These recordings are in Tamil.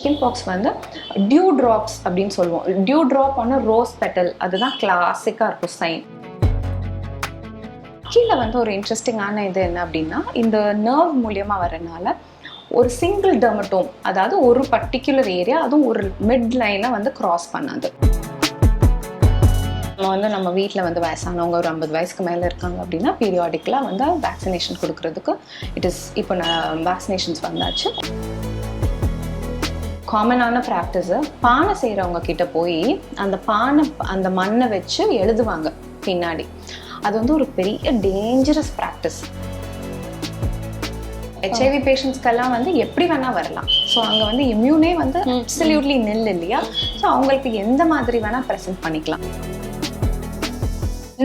சிக்கன் பாக்ஸ் வந்து டியூ ட்ராப்ஸ் அப்படின்னு சொல்லுவோம். டியூ ட்ராப் ஆன ரோஸ் பெட்டல், அதுதான் கிளாசிக்காக இருக்கும் சைன். கீழே வந்து ஒரு இன்ட்ரெஸ்டிங்கான இது என்ன அப்படின்னா, இந்த நர்வ் மூலியமாக வரனால ஒரு சிங்கிள் டெர்மட்டோம், அதாவது ஒரு பர்டிகுலர் ஏரியா, அதுவும் ஒரு மிட் லைனை வந்து கிராஸ் பண்ணாது. நம்ம வீட்டில் வந்து வயசானவங்க ஒரு 50 வயசுக்கு மேலே இருக்காங்க அப்படின்னா பீரியாடிக்கலாக வந்து வேக்சினேஷன் கொடுக்கறதுக்கு இப்போ வேக்சினேஷன்ஸ் வந்தாச்சு. காமனான ப்ராக்டிஸு, பானை செய்கிறவங்க கிட்ட போய் அந்த மண்ணை வச்சு எழுதுவாங்க பின்னாடி. அது வந்து ஒரு பெரிய டேஞ்சரஸ் ப்ராக்டிஸ். HIV பேஷண்ட்ஸ்க்கெல்லாம் வந்து எப்படி வேணா வரலாம். ஸோ அங்கே வந்து இம்யூனே வந்து அப்சல்யூட்லி நில் இல்லையா? ஸோ அவங்களுக்கு எந்த மாதிரி வேணா ப்ரெசென்ட் பண்ணிக்கலாம்.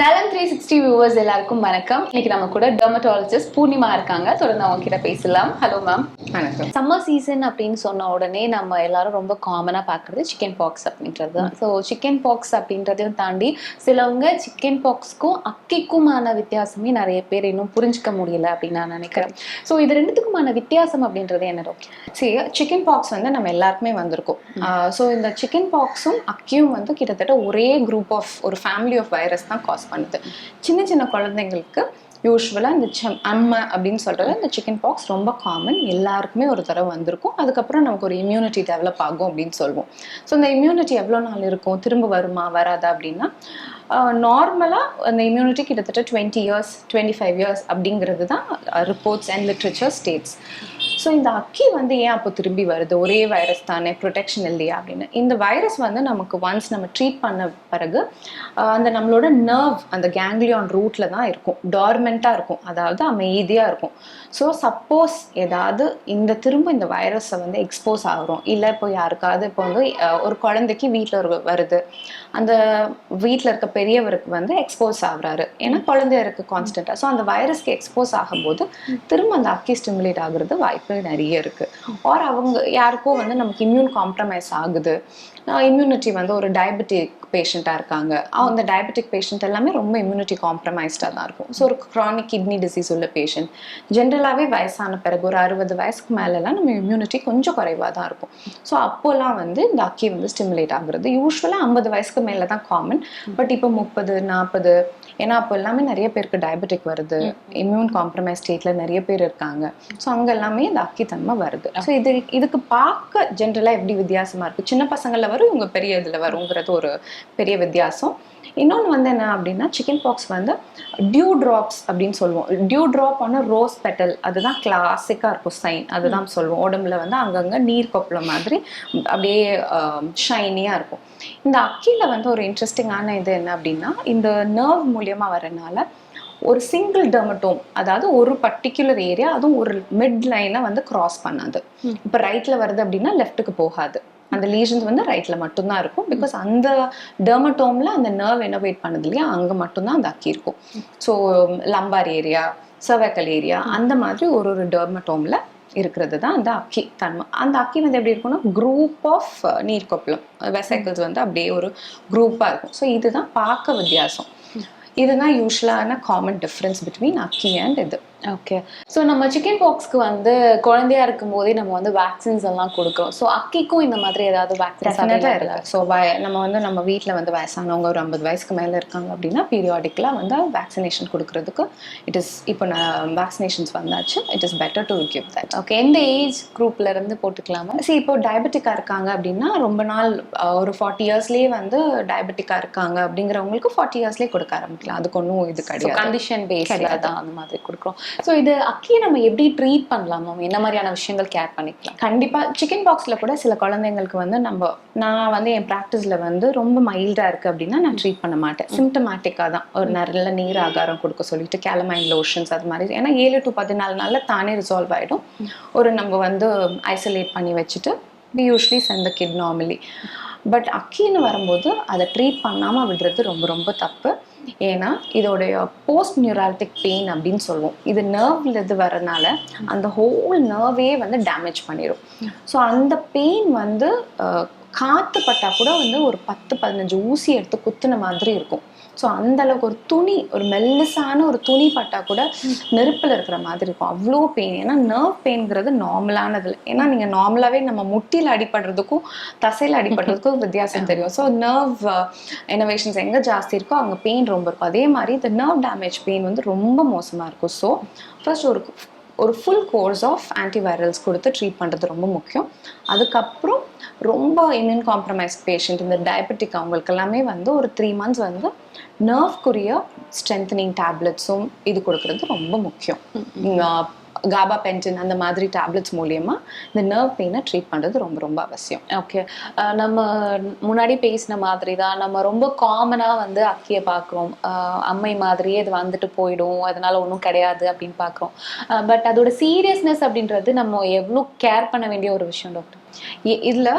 நலம் 360 வியூவர்ஸ் எல்லாருக்கும் வணக்கம். இன்னைக்கு நம்ம கூட டெர்மட்டாலஜிஸ்ட் பூர்ணிமா இருக்காங்க. தொடர்ந்து அவங்க கிட்ட பேசலாம். Hello ma'am. வணக்கம். சம்மர் சீசன் அப்படின்னு சொன்ன உடனே நம்ம எல்லாரும் ரொம்ப காமனா பாக்குறது சிக்கன் பாக்ஸ் அப்படின்றது தான். ஸோ சிக்கன் பாக்ஸ் அப்படின்றதையும் தாண்டி சிலவங்க சிக்கன் பாக்ஸ்க்கும் அக்கிக்குமான வித்தியாசமே நிறைய பேர் இன்னும் புரிஞ்சுக்க முடியல அப்படின்னு நான் நினைக்கிறேன். ஸோ இது ரெண்டுத்துக்குமான வித்தியாசம் அப்படின்றது என்ன டாக்டர்? சரி, சிக்கன் பாக்ஸ் வந்து நம்ம எல்லாருக்குமே வந்திருக்கும். ஸோ இந்த சிக்கன் பாக்ஸும் அக்கியும் வந்து கிட்டத்தட்ட ஒரே குரூப் ஆஃப் ஒரு ஃபேமிலி ஆஃப் வைரஸ் தான் காஸ் பண்ணுது. சின்ன சின்ன குழந்தைங்களுக்கு யூஸ்வலாக இந்த அம்மை அப்படின்னு சொல்கிறது இந்த சிக்கன் பாக்ஸ் ரொம்ப காமன், எல்லாருக்குமே ஒரு தடவை வந்திருக்கும். அதுக்கப்புறம் நமக்கு ஒரு இம்யூனிட்டி டெவலப் ஆகும் அப்படின்னு சொல்லுவோம். ஸோ இந்த இம்யூனிட்டி எவ்வளோ நாள் இருக்கும், திரும்ப வருமா வராதா அப்படின்னா, நார்மலாக அந்த இம்யூனிட்டி கிட்டத்தட்ட 20 years 25 years அப்படிங்கிறது தான் reports and literature states. So இந்த அக்கி வந்து ஏன் அப்போ திரும்பி வருது, ஒரே வைரஸ் தானே, ப்ரொடெக்ஷன் இல்லையா அப்படின்னு. இந்த வைரஸ் வந்து நமக்கு ஒன்ஸ் நம்ம ட்ரீட் பண்ண பிறகு அந்த நம்மளோட நர்வ் அந்த கேங்லியான் ரூட்டில் தான் இருக்கும், டார்மெண்ட்டாக இருக்கும், அதாவது அமைதியாக இருக்கும். ஸோ சப்போஸ் ஏதாவது திரும்ப இந்த வைரஸை வந்து எக்ஸ்போஸ் ஆகிறோம், இல்லை இப்போ யாருக்காவது இப்போ வந்து ஒரு குழந்தைக்கு வீட்டில் வருது, அந்த வீட்டில் இருக்க பெரியவருக்கு வந்து எக்ஸ்போஸ் ஆகுறாரு, ஏன்னா குழந்தைய இருக்கு கான்ஸ்டன்டா. ஸோ அந்த வைரஸ்க்கு எக்ஸ்போஸ் ஆகும்போது திரும்ப அந்த அக்கி ஸ்டிமுலேட் ஆகுறது வாய்ப்பு நிறைய இருக்கு. ஆர் அவங்க யாருக்கோ வந்து நமக்கு இம்யூன் காம்ப்ரமைஸ் ஆகுது, இம்யூனிட்டி வந்து ஒரு டயபெட்டிக் பேஷண்ட்டாக இருக்காங்க, அந்த டயபெட்டிக் பேஷண்ட் எல்லாமே ரொம்ப இம்யூனிட்டி காம்ப்ரமைஸ்டாக தான் இருக்கும். ஸோ ஒரு க்ரானிக் கிட்னி டிசீஸ் உள்ள பேஷண்ட், ஜென்ரலாகவே வயசான பிறகு ஒரு 60 வயசுக்கு மேலெலாம் நம்ம இம்யூனிட்டி கொஞ்சம் குறைவாக தான் இருக்கும். ஸோ அப்போல்லாம் வந்து இந்த அக்கி வந்து ஸ்டிமுலேட் ஆகுறது யூஸ்வலாக 50 வயசுக்கு மேலே தான் காமன். பட் இப்போ 30 40, ஏன்னா அப்போ எல்லாமே நிறைய பேருக்கு டயபெட்டிக் வருது, இம்யூன் காம்ப்ரமைஸ் ஸ்டேட்டில் நிறைய பேர் இருக்காங்க. ஸோ அங்கே எல்லாமே இந்த அக்கித்தன்மை வருது. ஸோ இதுக்கு பார்க்க ஜென்ரலாக எப்படி வித்தியாசமாக இருக்குது, சின்ன பசங்களில் வரும், இவங்க பெரிய இதில் வருங்கிறது ஒரு பெரிய வித்தியாசம். இன்னொன்று வந்து என்ன அப்படின்னா, சிக்கன் பாக்ஸ் வந்து டியூ ட்ராப்ஸ் அப்படின்னு சொல்லுவோம். டியூ ட்ராப் ஆன ரோஸ் பெட்டல், அதுதான் கிளாசிக்காக இருக்கும் சைன், அதுதான் சொல்லுவோம். உடம்புல வந்து அங்கங்கே நீர் கொப்பள மாதிரி அப்படியே ஷைனியாக இருக்கும். இந்த அக்கியில் வந்து ஒரு இன்ட்ரெஸ்டிங்கான இது என்ன அப்படின்னா, இந்த நர்வ் மூலியமாக வரனால ஒரு சிங்கிள் டெர்மட்டோம், அதாவது ஒரு பர்டிகுலர் ஏரியா, அதுவும் ஒரு மிட் லைனை வந்து கிராஸ் பண்ணாது. இப்போ ரைட்டில் வருது அப்படின்னா லெஃப்ட்டுக்கு போகாது, அந்த லீஷன்ஸ் வந்து ரைட்ல மட்டும்தான் இருக்கும். பிகாஸ் அந்த டெர்மட்டோம்ல அந்த நர்வ் இனோவேட் பண்ணது இல்லையா, அங்கே மட்டும்தான் அந்த அக்கி இருக்கும். So lumbar area, cervical area, அந்த மாதிரி ஒரு டெர்மட்டோம்ல இருக்கிறது தான் அந்த அக்கி தன்மை. அந்த அக்கி வந்து எப்படி இருக்கும்னா குரூப் ஆஃப் நீர் கொப்பளம் வெசைக்கிள்ஸ் வந்து அப்படியே ஒரு குரூப்பாக இருக்கும். ஸோ இதுதான் பார்க்க வித்தியாசம். இதுதான் யூஸ்வலான காமன் டிஃப்ரென்ஸ் பிட்வீன் அக்கி அண்ட் இது. ஓகே. ஸோ நம்ம சிக்கன் பாக்ஸ்க்கு வந்து குழந்தையா இருக்கும் போதே நம்ம வந்து வேக்சின்ஸ் எல்லாம் கொடுக்குறோம். ஸோ அக்கிக்கும் இந்த மாதிரி ஏதாவது வேக்சின்ஸ் இருக்கு. ஸோ நம்ம வீட்டில் வந்து வயசானவங்க ஒரு 50 வயசுக்கு மேலே இருக்காங்க அப்படின்னா பீரியாடிக்கலாக வந்து வேக்சினேஷன் கொடுக்கறதுக்கு இப்போ வேக்சினேஷன்ஸ் வந்தாச்சு. It is better to give that. Okay. எந்த ஏஜ் குரூப்ல இருந்து போட்டுக்கலாமா? சரி, இப்போ டயபெட்டிக்காக இருக்காங்க அப்படின்னா ரொம்ப நாள் ஒரு 40 இயர்ஸ்லேயே வந்து டயபெட்டிக்காக இருக்காங்க அப்படிங்கிறவங்களுக்கு 40 இயர்ஸ்லேயே கொடுக்க ஆரம்பிக்கலாம். அதுக்கு ஒன்றும் இது கிடையாது, கண்டிஷன் பேஸ்ல தான் அந்த மாதிரி கொடுக்குறோம். ஸோ இது அக்கியை நம்ம எப்படி ட்ரீட் பண்ணலாமா, என்ன மாதிரியான விஷயங்கள் கேர் பண்ணிக்கலாம்? கண்டிப்பாக சிக்கன் பாக்ஸில் கூட சில குழந்தைங்களுக்கு வந்து நான் வந்து என் ப்ராக்டிஸில் வந்து ரொம்ப மைல்டாக இருக்குது அப்படின்னா நான் ட்ரீட் பண்ண மாட்டேன். சிம்டமேட்டிக்காக தான் ஒரு நல்ல நீர் ஆகாரம் கொடுக்க சொல்லிட்டு கேலமைன் லோஷன்ஸ் அது மாதிரி, ஏன்னா 7 to 14 நாளில் தானே ரிசால்வ் ஆகிடும். நம்ம வந்து ஐசோலேட் பண்ணி வச்சுட்டு we usually send the kid normally. But அக்கின்னு வரும்போது அதை ட்ரீட் பண்ணாமல் விடுறது ரொம்ப ரொம்ப தப்பு. ஏன்னா இதோடைய போஸ்ட் நியூரால்டிக் பெயின் அப்படின்னு சொல்லுவோம். இது நர்வ்ல இது வரனால அந்த ஹோல் நர்வே வந்து டேமேஜ் பண்ணிடும். ஸோ அந்த பெயின் வந்து காற்று பட்டா கூட வந்து ஒரு 10-15 ஊசி எடுத்து குத்துன மாதிரி இருக்கும். ஸோ அந்த அளவுக்கு ஒரு துணி, ஒரு மெல்லிசான ஒரு துணி பட்டா கூட நெருப்பில் இருக்கிற மாதிரி இருக்கும். அவ்வளோ பெயின். ஏன்னா நர்வ் பெயின்ங்கிறது நார்மலானது. ஏன்னா நீங்கள் நார்மலாகவே நம்ம முட்டியில் அடிபடுறதுக்கும் தசையில் அடிபடுறதுக்கும் வித்தியாசம் தெரியும். ஸோ நர்வ் இனோவேஷன்ஸ் எங்கே ஜாஸ்தி இருக்கோ அங்கே பெயின் ரொம்ப இருக்கும். அதே மாதிரி இந்த நர்வ் டேமேஜ் பெயின் வந்து ரொம்ப மோசமாக இருக்கும். ஸோ ஃபர்ஸ்ட் ஒரு ஃபுல் கோர்ஸ் ஆஃப் ஆன்டிவைரல்ஸ் கொடுத்து ட்ரீட் பண்ணுறது ரொம்ப முக்கியம். அதுக்கப்புறம் ரொம்ப இம்யூன் காம்ப்ரமைஸ்ட் பேஷண்ட், இந்த டயபெட்டிக் அவங்களுக்கு எல்லாமே வந்து ஒரு 3 months வந்து நர்வ்க்குரிய ஸ்ட்ரென்தனிங் டேப்லெட்ஸும் இது கொடுக்கறது ரொம்ப முக்கியம். காபா பென்டின் அந்த மாதிரி டேப்லெட்ஸ் மூலியமா இந்த நர்வ் பெயினை ட்ரீட் பண்ணுறது ரொம்ப ரொம்ப அவசியம். ஓகே, நம்ம முன்னாடி பேசின மாதிரி தான் நம்ம ரொம்ப காமனாக வந்து அக்கியை பார்க்குறோம். அம்மை மாதிரியே அது வந்துட்டு போயிடும், அதனால ஒன்றும் கிடையாது அப்படின்னு பார்க்குறோம். பட் அதோட சீரியஸ்னஸ் அப்படின்றது நம்ம எவ்வளோ கேர் பண்ண வேண்டிய ஒரு விஷயம் டாக்டர். இதில்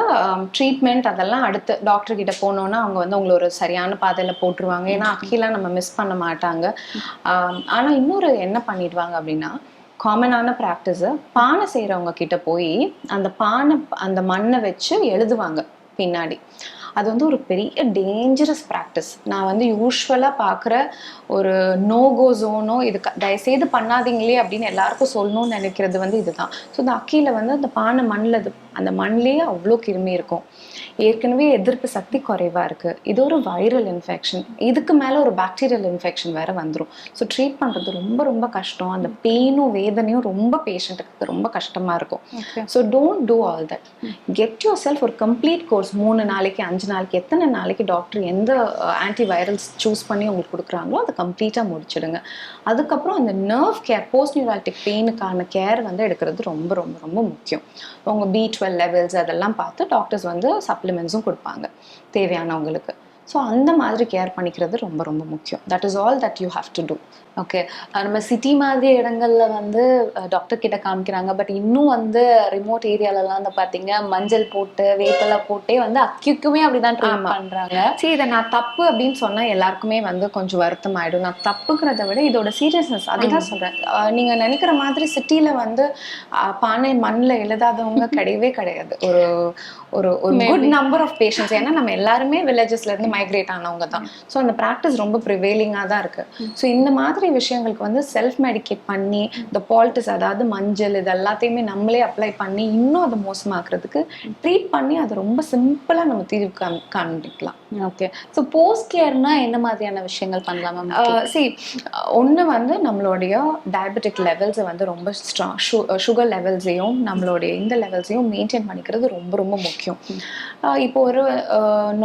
ட்ரீட்மெண்ட் அதெல்லாம் அடுத்து டாக்டர் கிட்ட போனோன்னா அவங்க வந்து உங்களை ஒரு சரியான பாதையில் போட்டுருவாங்க. ஏன்னா அக்கிலாம் நம்ம மிஸ் பண்ண மாட்டாங்க. ஆனால் இன்னொரு என்ன பண்ணிடுவாங்க அப்படின்னா, காமனான ப்ராக்டிஸு பானை செய்கிறவங்க கிட்ட போய் அந்த மண்ணை வச்சு எழுதுவாங்க பின்னாடி. அது வந்து ஒரு பெரிய டேஞ்சரஸ் ப்ராக்டிஸ். நான் வந்து யூஸ்வலாக பார்க்குற ஒரு நோகோ ஜோனோ, இது தயவுசெய்து பண்ணாதீங்களே அப்படின்னு எல்லாருக்கும் சொல்லணும்னு நினைக்கிறது வந்து இதுதான். ஸோ இந்த அக்கியில் வந்து அந்த பானை மண்ணில் அந்த மண்ணிலேயே அவ்வளோ கிருமி இருக்கும். ஏற்கனவே எதிர்ப்பு சக்தி குறைவாக இருக்குது. இது ஒரு வைரல் இன்ஃபெக்ஷன், இதுக்கு மேலே ஒரு பாக்டீரியல் இன்ஃபெக்ஷன் வேறு வந்துடும். ஸோ ட்ரீட் பண்ணுறது ரொம்ப ரொம்ப கஷ்டம். அந்த பெயினும் வேதனையும் ரொம்ப பேஷண்ட்டுக்கு ரொம்ப கஷ்டமாக இருக்கும். So don't do all that. Get your self ஒரு கம்ப்ளீட் கோர்ஸ், 3 நாளைக்கு 5 நாளைக்கு எத்தனை நாளைக்கு டாக்டர் எந்த ஆன்டிவைரல்ஸ் சூஸ் பண்ணி உங்களுக்கு கொடுக்குறாங்களோ அதை கம்ப்ளீட்டாக முடிச்சிடுங்க. அதுக்கப்புறம் அந்த நர்வ் கேர், போஸ்ட் நியூரால்டிக் பெயினுக்கான கேர் வந்து எடுக்கிறது ரொம்ப ரொம்ப ரொம்ப முக்கியம். உங்கள் B12 லெவல்ஸ் அதெல்லாம் பார்த்து டாக்டர்ஸ் வந்து சப்ளிமெண்ட்ஸும் கொடுப்பாங்க தேவையானவங்களுக்கு. ஸோ அந்த மாதிரி கேர் பண்ணிக்கிறது ரொம்ப ரொம்ப முக்கியம். That is all that you have to do. Okay, நம்ம சிட்டி மாதிரி இடங்கள்ல வந்து டாக்டர் கிட்ட காமிக்கிறாங்க. பட் இன்னும் வந்து ரிமோட் ஏரியாலலாம் வந்து பார்த்தீங்க மஞ்சள் போட்டு வேப்பலை போட்டே வந்து அக்யூக்குமே அப்படிதான் ட்ரீட் பண்ணுறாங்க. சரி, இதை நான் தப்பு அப்படின்னு சொன்னால் எல்லாருக்குமே வந்து கொஞ்சம் வருத்தம் ஆகிடும். நான் தப்புங்கிறத விட இதோட சீரியஸ்னஸ் அதுதான் சொல்கிறேன். நீங்கள் நினைக்கிற மாதிரி சிட்டியில் வந்து பானை மண்ணில் எழுதாதவங்க கிடையவே கிடையாது. ஒரு குட் நம்பர் ஆஃப் பேஷண்ட்ஸ். ஏன்னா நம்ம எல்லாருமே வில்லேஜஸ்லேருந்து மைக்ரேட் ஆனவங்க தான். ஸோ அந்த ப்ராக்டிஸ் ரொம்ப ப்ரிவேலிங்காக தான் இருக்குது. ஸோ இந்த மாதிரி விஷயங்களுக்கு வந்து செல்ஃப் மெடிக்கேட் பண்ணி இந்த பால்டிஸ், அதாவது மஞ்சள், இது எல்லாத்தையுமே நம்மளே அப்ளை பண்ணி இன்னும் அதை மோசமாக்குறதுக்கு ட்ரீட் பண்ணி அதை ரொம்ப சிம்பிளாக நம்ம தீர்வு காண்பிக்கலாம். ஓகே, ஸோ போஸ்ட் கேர்னா என்ன மாதிரியான விஷயங்கள் பண்ணலாம்? ஒன்று வந்து நம்மளுடைய டயபெட்டிக் லெவல்ஸை வந்து ரொம்ப சுகர் லெவல்ஸையும் நம்மளுடைய இந்த லெவல்ஸையும் மெயின்டைன் பண்ணிக்கிறது ரொம்ப ரொம்ப முக்கியம். இப்போ ஒரு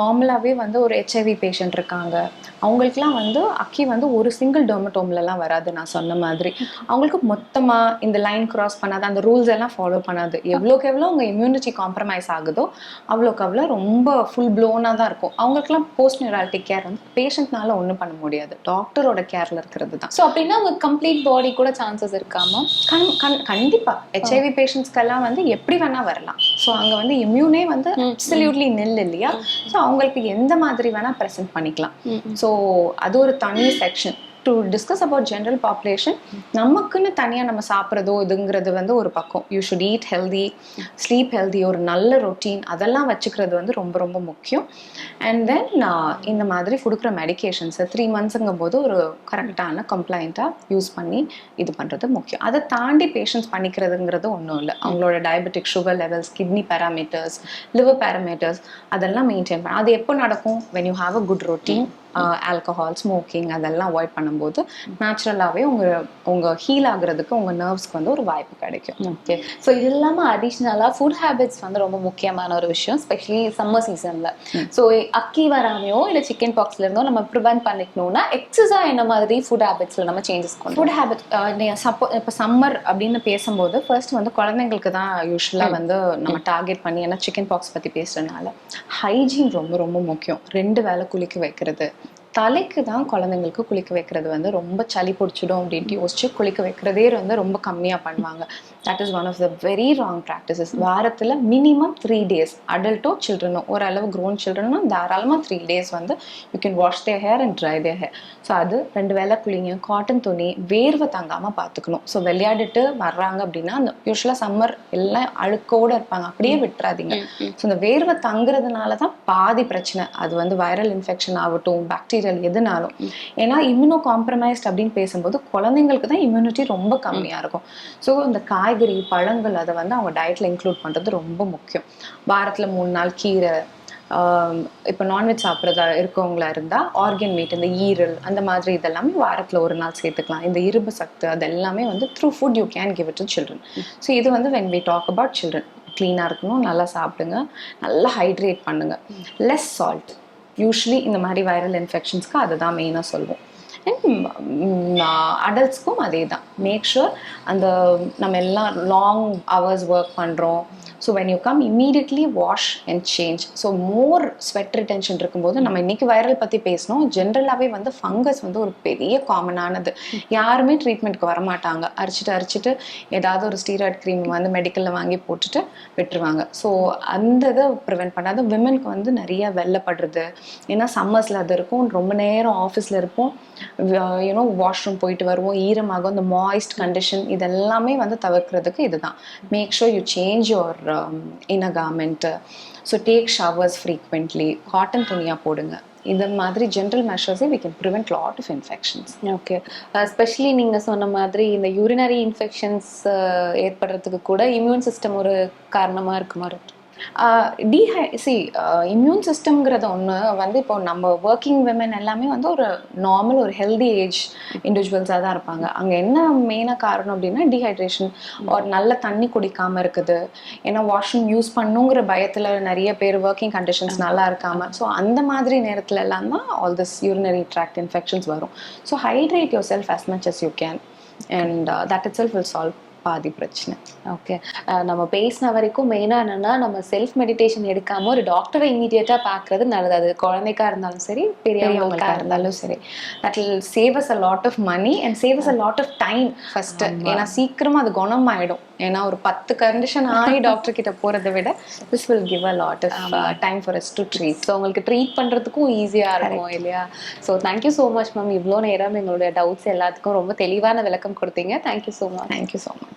நார்மலாகவே வந்து ஒரு HIV பேஷண்ட் இருக்காங்க, அவங்களுக்குலாம் வந்து அக்கி வந்து ஒரு சிங்கிள் டெர்மட்டோம்லலாம் வராது. நான் சொன்ன மாதிரி அவங்களுக்கு மொத்தமாக இந்த லைன் கிராஸ் பண்ணாது, அந்த ரூல்ஸ் எல்லாம் ஃபாலோ பண்ணாது. எவ்வளோக்கு எவ்வளோ அவங்க இம்யூனிட்டி காம்ப்ரமைஸ் ஆகுதோ அவ்வளோக்கு அவ்வளோ ரொம்ப ஃபுல் ப்ளோனாக தான் இருக்கும். அவங்களுக்குலாம் போஸ்ட் நியூரால்டிக் கேர் வந்து பேஷண்ட்னால ஒன்றும் பண்ண முடியாது, டாக்டரோட கேரில் இருக்கிறது தான். ஸோ அப்படின்னா அவங்க கம்ப்ளீட் பாடி கூட சான்சஸ் இருக்காமா? கண்டிப்பாக HIV பேஷண்ட்ஸ்க்கெல்லாம் வந்து எப்படி வேணால் வரலாம். ஸோ அங்கே வந்து இம்யூனே வந்து அப்சல்யூட்லி நில் இல்லையா? ஸோ அவங்களுக்கு எந்த மாதிரி வேணால் ப்ரெசென்ட் பண்ணிக்கலாம். ஸோ அது ஒரு தனி section. To discuss about general population, நமக்குன்னு தனியாக நம்ம சாப்பிட்றதோ இதுங்கிறது வந்து ஒரு பக்கம். You should eat healthy, sleep healthy, ஒரு நல்ல ரொட்டீன் அதெல்லாம் வச்சுக்கிறது வந்து ரொம்ப ரொம்ப முக்கியம். அண்ட் தென் இந்த மாதிரி கொடுக்குற மெடிக்கேஷன்ஸை 3 monthsங்கும் போது ஒரு கரெக்டான கம்ப்ளைண்ட்டாக யூஸ் பண்ணி இது பண்ணுறது முக்கியம். அதை தாண்டி பேஷண்ட்ஸ் பண்ணிக்கிறதுங்கிறது ஒன்றும் இல்லை. அவங்களோட diabetic sugar levels, kidney parameters, liver parameters அதெல்லாம் மெயின்டைன் பண்ண. அது எப்போ நடக்கும்? When you have a good routine. Alcohol, smoking அதெல்லாம் அவாய்ட் பண்ணும்போது நேச்சுரலாகவே உங்கள் ஹீல் ஆகுறதுக்கு உங்கள் நர்வ்ஸ்க்கு வந்து ஒரு வாய்ப்பு கிடைக்கும். ஓகே, ஸோ இது இல்லாமல் அடிஷ்னலாக ஃபுட் ஹேபிட்ஸ் வந்து ரொம்ப முக்கியமான ஒரு விஷயம், எஸ்பெஷலி சம்மர் சீசனில். ஸோ அக்கி வராமையோ இல்லை சிக்கன் பாக்ஸ்லேருந்தோ நம்ம ப்ரிவென்ட் பண்ணிக்கணும்னா எக்ஸஸாக என்ன மாதிரி ஃபுட் ஹேபிட்ஸில் நம்ம சேஞ்சஸ் பண்ணணும்? ஃபுட் ஹேபிட் இப்போ சம்மர் அப்படின்னு பேசும்போது ஃபர்ஸ்ட் வந்து குழந்தைங்களுக்கு தான் யூஸ்வலாக வந்து நம்ம டார்கெட் பண்ணி, ஏன்னா சிக்கன் பாக்ஸ் பற்றி பேசுகிறதுனால ஹைஜீன் ரொம்ப ரொம்ப முக்கியம். 2 வேளை குளிக்க வைக்கிறது, தலைக்கு தான் குழந்தைங்களுக்கு குளிக்க வைக்கிறது வந்து ரொம்ப சளி பிடிச்சிடும் அப்படின்ட்டு யோசிச்சு குளிக்க வைக்கிறதே வந்து ரொம்ப கம்மியாக பண்ணுவாங்க. That is one of the very wrong practices. வாரத்தில் மினிமம் 3 days அடல்ட்டோ சில்ட்ரனோ ஓரளவு க்ரோன் சில்ட்ரனோ தாராளமாக 3 days வந்து you can wash their hair and dry their hair. So அது 2 வேளை குளிங்க. காட்டன் துணி, வேர்வை தாங்காமல் பார்த்துக்கணும். ஸோ விளையாடிட்டு வர்றாங்க அப்படின்னா அந்த யூஸ்வலாக சம்மர் எல்லாம் அழுக்கோடு இருப்பாங்க, அப்படியே விட்டுறாதீங்க. ஸோ இந்த வேர்வை தங்குறதுனால தான் பாதி பிரச்சனை. அது வந்து வைரல் இன்ஃபெக்ஷன் ஆகட்டும், பாக்டீரியல் எதுனாலும். ஏன்னா இம்யூனோ காம்ப்ரமைஸ்ட் அப்படின்னு பேசும்போது குழந்தைங்களுக்கு தான் இம்யூனிட்டி ரொம்ப கம்மியாக இருக்கும். ஸோ இந்த காய்கறி பழங்கள் அதை வந்து அவங்க டயட்டில் இன்க்ளூட் பண்ணுறது ரொம்ப முக்கியம். வாரத்தில் 3 நாள் கீரை, இப்போ நான்வெஜ் சாப்பிட்றதா இருக்கவங்களா இருந்தால் ஆர்கன் மீட், இந்த ஈரல் அந்த மாதிரி இதெல்லாமே வாரத்தில் 1 நாள் சேர்த்துக்கலாம். இந்த இரும்பு சத்து அது எல்லாமே வந்து through food you can give it to children. So இது வந்து when we talk about children, க்ளீனாக இருக்கணும், நல்லா சாப்பிடுங்க, நல்லா ஹைட்ரேட் பண்ணுங்கள், லெஸ் சால்ட். யூஸ்வலி இந்த மாதிரி வைரல் இன்ஃபெக்ஷன்ஸ்க்கு அதுதான் மெயினாக சொல்லுவோம். அண்ட் அடல்ட்ஸ்க்கும் அதே தான். மேக் ஷுர் அந்த நம்ம எல்லாம் லாங் ஹவர்ஸ் ஒர்க் பண்ணுறோம். So when you come immediately wash and change. So more sweat retention இருக்கும்போது, நம்ம இன்னைக்கு வைரல் பற்றி பேசணும், ஜென்ரலாகவே வந்து ஃபங்கஸ் வந்து ஒரு பெரிய காமனானது. யாருமே ட்ரீட்மெண்ட்க்கு வரமாட்டாங்க, அரிச்சிட்டு ஏதாவது ஒரு ஸ்டீராய்டு க்ரீம் வந்து மெடிக்கலில் வாங்கி போட்டுட்டு விட்டுருவாங்க. ஸோ அந்த இதை ப்ரிவெண்ட் பண்ணாத விமனுக்கு வந்து நிறைய வெள்ளைப்படுறது. ஏன்னா சம்மர்ஸில் அது இருக்கும், ரொம்ப நேரம் ஆஃபீஸில் இருப்போம், யூனோ வாஷ்ரூம் போயிட்டு வருவோம், ஈரமாகும், இந்த மாய்ஸ்ட் கண்டிஷன் இதெல்லாமே வந்து தவிர்க்கிறதுக்கு இதுதான். Make sure you change your inner garment. So take showers frequently, cotton துணியாக போடுங்க. இந்த மாதிரி ஜென்ரல் மெஷர்ஸே we can prevent lot of infections. Okay, especially நீங்கள் சொன்ன மாதிரி இந்த யூரினரி இன்ஃபெக்ஷன்ஸ் ஏற்படுறதுக்கு கூட இம்யூன் சிஸ்டம் ஒரு காரணமாக இருக்குமா? இம்யூன் சிஸ்டம்ங்கிறது ஒன்று வந்து இப்போ நம்ம ஒர்க்கிங் விமன் எல்லாமே வந்து ஒரு நார்மல் ஒரு ஹெல்தி ஏஜ் இண்டிவிஜுவல்ஸாக தான் இருப்பாங்க. அங்கே என்ன மெயினாக காரணம் அப்படின்னா டீஹைட்ரேஷன், ஒரு நல்ல தண்ணி குடிக்காமல் இருக்குது. ஏன்னா வாஷ்ரூம் யூஸ் பண்ணுங்கிற பயத்தில் நிறைய பேர் ஒர்க்கிங் கண்டிஷன்ஸ் நல்லா இருக்காமல். ஸோ அந்த மாதிரி நேரத்தில் எல்லாம் தான் all this urinary tract infections வரும். So hydrate yourself as much as you can and that itself will solve பாதி பிரச்சனை. ஓகே, நம்ம பேசின வரைக்கும் மெயினாக என்னென்னா நம்ம செல்ஃப் மெடிடேஷன் எடுக்காமல் ஒரு டாக்டரை இமீடியட்டாக பார்க்குறது நல்லது. அது குழந்தைக்காக இருந்தாலும் சரி, பெரியவங்களுக்காக இருந்தாலும் சரி. That will save us a lot of money and save us a lot of time first. ஏன்னா சீக்கிரமாக அது குணம் ஆகிடும். ஏன்னா ஒரு 10 கண்டிஷன் ஆகி டாக்டர் கிட்ட போகிறத விட this will give a lot of time for us to treat. So உங்களுக்கு ட்ரீட் பண்ணுறதுக்கும் ஈஸியாக இருக்கும் இல்லையா? So thank you so much ma'am. இவ்வளோ நேரம் எங்களுடைய டவுட்ஸ் எல்லாத்துக்கும் ரொம்ப தெளிவான விளக்கம் கொடுத்தீங்க. Thank you so much. Thank you so much.